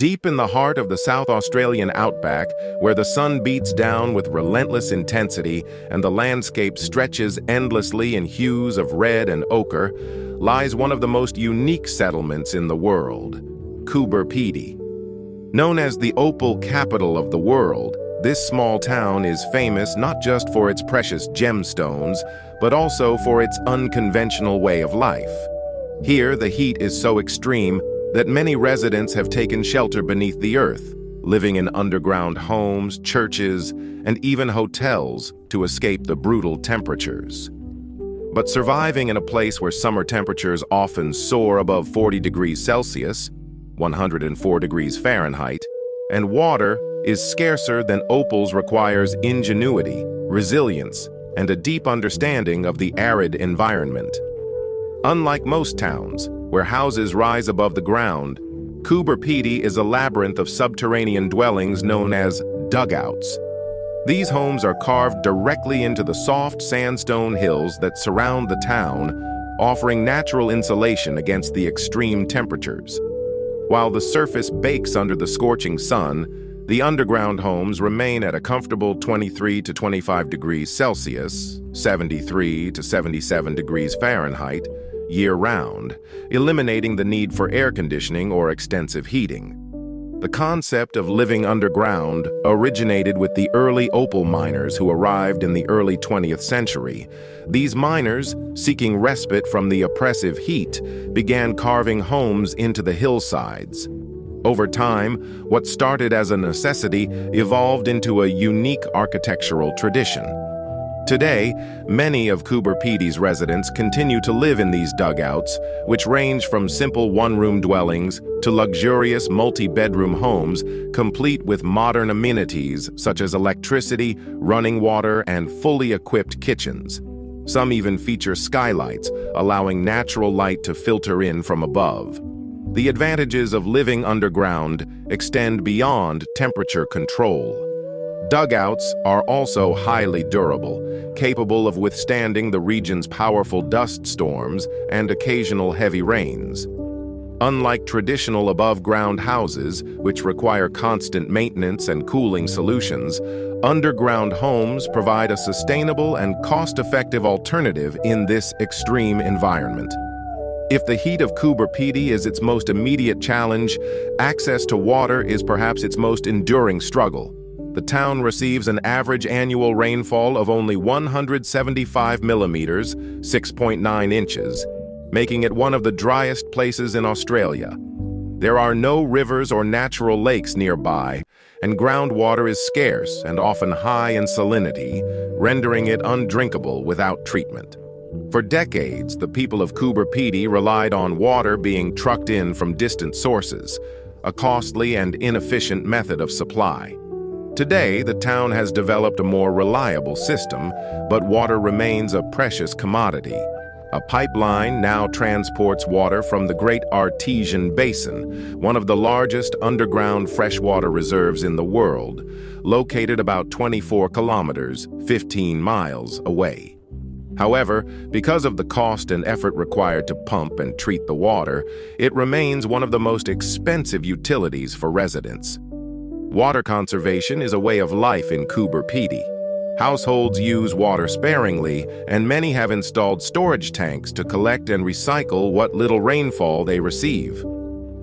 Deep in the heart of the South Australian outback, where the sun beats down with relentless intensity and the landscape stretches endlessly in hues of red and ochre, lies one of the most unique settlements in the world, Coober Pedy. Known as the opal capital of the world, this small town is famous not just for its precious gemstones, but also for its unconventional way of life. Here, the heat is so extreme that many residents have taken shelter beneath the earth, living in underground homes, churches, and even hotels to escape the brutal temperatures. But surviving in a place where summer temperatures often soar above 40 degrees Celsius, 104 degrees Fahrenheit, and water is scarcer than opals requires ingenuity, resilience, and a deep understanding of the arid environment. Unlike most towns, where houses rise above the ground, Coober Pedy is a labyrinth of subterranean dwellings known as dugouts. These homes are carved directly into the soft sandstone hills that surround the town, offering natural insulation against the extreme temperatures. While the surface bakes under the scorching sun, the underground homes remain at a comfortable 23 to 25 degrees Celsius, 73 to 77 degrees Fahrenheit, year-round, eliminating the need for air conditioning or extensive heating. The concept of living underground originated with the early opal miners who arrived in the early 20th century. These miners, seeking respite from the oppressive heat, began carving homes into the hillsides. Over time, what started as a necessity evolved into a unique architectural tradition. Today, many of Coober Pedy's residents continue to live in these dugouts, which range from simple one-room dwellings to luxurious multi-bedroom homes, complete with modern amenities such as electricity, running water, and fully equipped kitchens. Some even feature skylights, allowing natural light to filter in from above. The advantages of living underground extend beyond temperature control. Dugouts are also highly durable, capable of withstanding the region's powerful dust storms and occasional heavy rains. Unlike traditional above-ground houses, which require constant maintenance and cooling solutions, underground homes provide a sustainable and cost-effective alternative in this extreme environment. If the heat of Coober Pedy is its most immediate challenge, access to water is perhaps its most enduring struggle. The town receives an average annual rainfall of only 175 millimeters, 6.9 inches, making it one of the driest places in Australia. There are no rivers or natural lakes nearby, and groundwater is scarce and often high in salinity, rendering it undrinkable without treatment. For decades, the people of Coober Pedy relied on water being trucked in from distant sources, a costly and inefficient method of supply. Today, the town has developed a more reliable system, but water remains a precious commodity. A pipeline now transports water from the Great Artesian Basin, one of the largest underground freshwater reserves in the world, located about 24 kilometers, 15 miles away. However, because of the cost and effort required to pump and treat the water, it remains one of the most expensive utilities for residents. Water conservation is a way of life in Coober Pedy. Households use water sparingly, and many have installed storage tanks to collect and recycle what little rainfall they receive.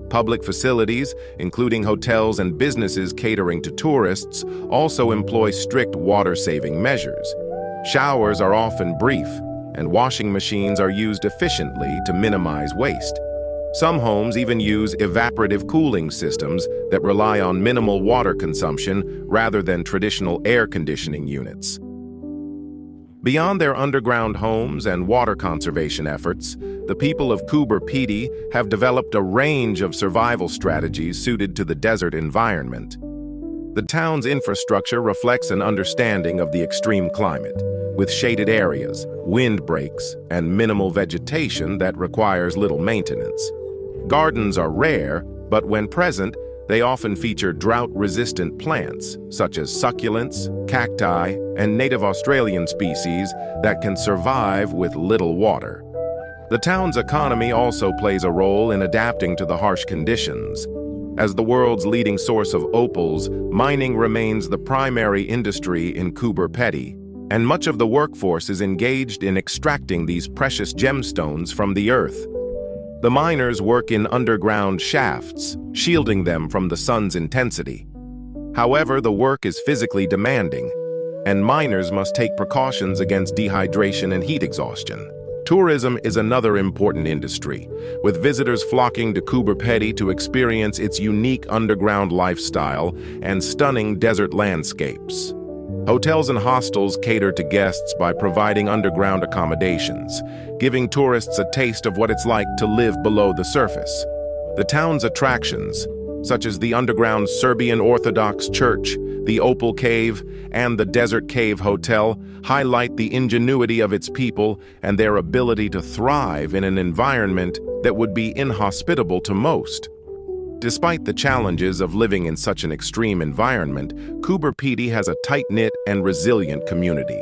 Public facilities, including hotels and businesses catering to tourists, also employ strict water-saving measures. Showers are often brief, and washing machines are used efficiently to minimize waste. Some homes even use evaporative cooling systems that rely on minimal water consumption rather than traditional air conditioning units. Beyond their underground homes and water conservation efforts, the people of Coober Pedy have developed a range of survival strategies suited to the desert environment. The town's infrastructure reflects an understanding of the extreme climate, with shaded areas, windbreaks, and minimal vegetation that requires little maintenance. Gardens are rare, but when present, they often feature drought-resistant plants, such as succulents, cacti, and native Australian species that can survive with little water. The town's economy also plays a role in adapting to the harsh conditions. As the world's leading source of opals, mining remains the primary industry in Coober Pedy, and much of the workforce is engaged in extracting these precious gemstones from the earth. The miners work in underground shafts, shielding them from the sun's intensity. However, the work is physically demanding, and miners must take precautions against dehydration and heat exhaustion. Tourism is another important industry, with visitors flocking to Coober Pedy to experience its unique underground lifestyle and stunning desert landscapes. Hotels and hostels cater to guests by providing underground accommodations, giving tourists a taste of what it's like to live below the surface. The town's attractions, such as the underground Serbian Orthodox Church, the Opal Cave, and the Desert Cave Hotel, highlight the ingenuity of its people and their ability to thrive in an environment that would be inhospitable to most. Despite the challenges of living in such an extreme environment, Coober Pedy has a tight-knit and resilient community.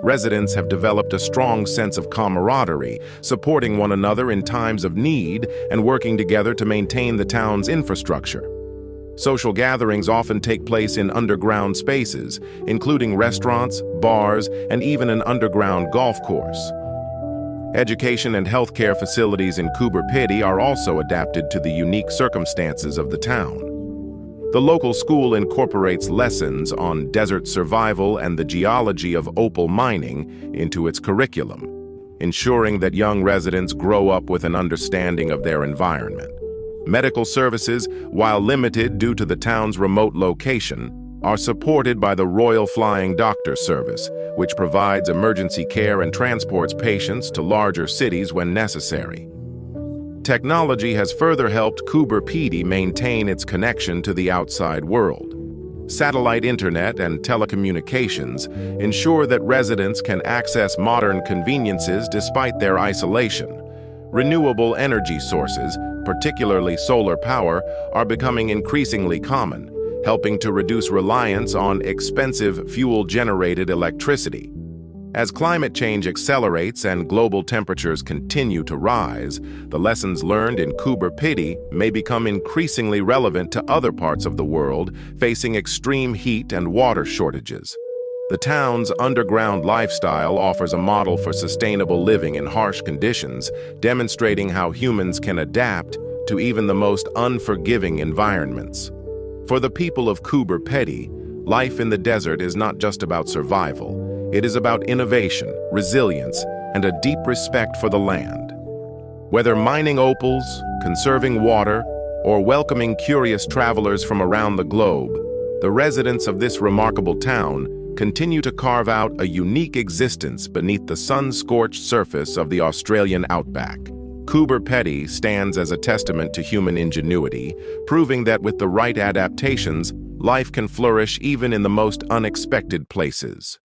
Residents have developed a strong sense of camaraderie, supporting one another in times of need and working together to maintain the town's infrastructure. Social gatherings often take place in underground spaces, including restaurants, bars, and even an underground golf course. Education and healthcare facilities in Coober Pedy are also adapted to the unique circumstances of the town. The local school incorporates lessons on desert survival and the geology of opal mining into its curriculum, ensuring that young residents grow up with an understanding of their environment. Medical services, while limited due to the town's remote location, are supported by the Royal Flying Doctor Service, which provides emergency care and transports patients to larger cities when necessary. Technology has further helped Coober Pedy maintain its connection to the outside world. Satellite internet and telecommunications ensure that residents can access modern conveniences despite their isolation. Renewable energy sources, particularly solar power, are becoming increasingly common, helping to reduce reliance on expensive fuel-generated electricity. As climate change accelerates and global temperatures continue to rise, the lessons learned in Coober Pedy may become increasingly relevant to other parts of the world facing extreme heat and water shortages. The town's underground lifestyle offers a model for sustainable living in harsh conditions, demonstrating how humans can adapt to even the most unforgiving environments. For the people of Coober Pedy, life in the desert is not just about survival. It is about innovation, resilience, and a deep respect for the land. Whether mining opals, conserving water, or welcoming curious travelers from around the globe, the residents of this remarkable town continue to carve out a unique existence beneath the sun-scorched surface of the Australian outback. Coober Pedy stands as a testament to human ingenuity, proving that with the right adaptations, life can flourish even in the most unexpected places.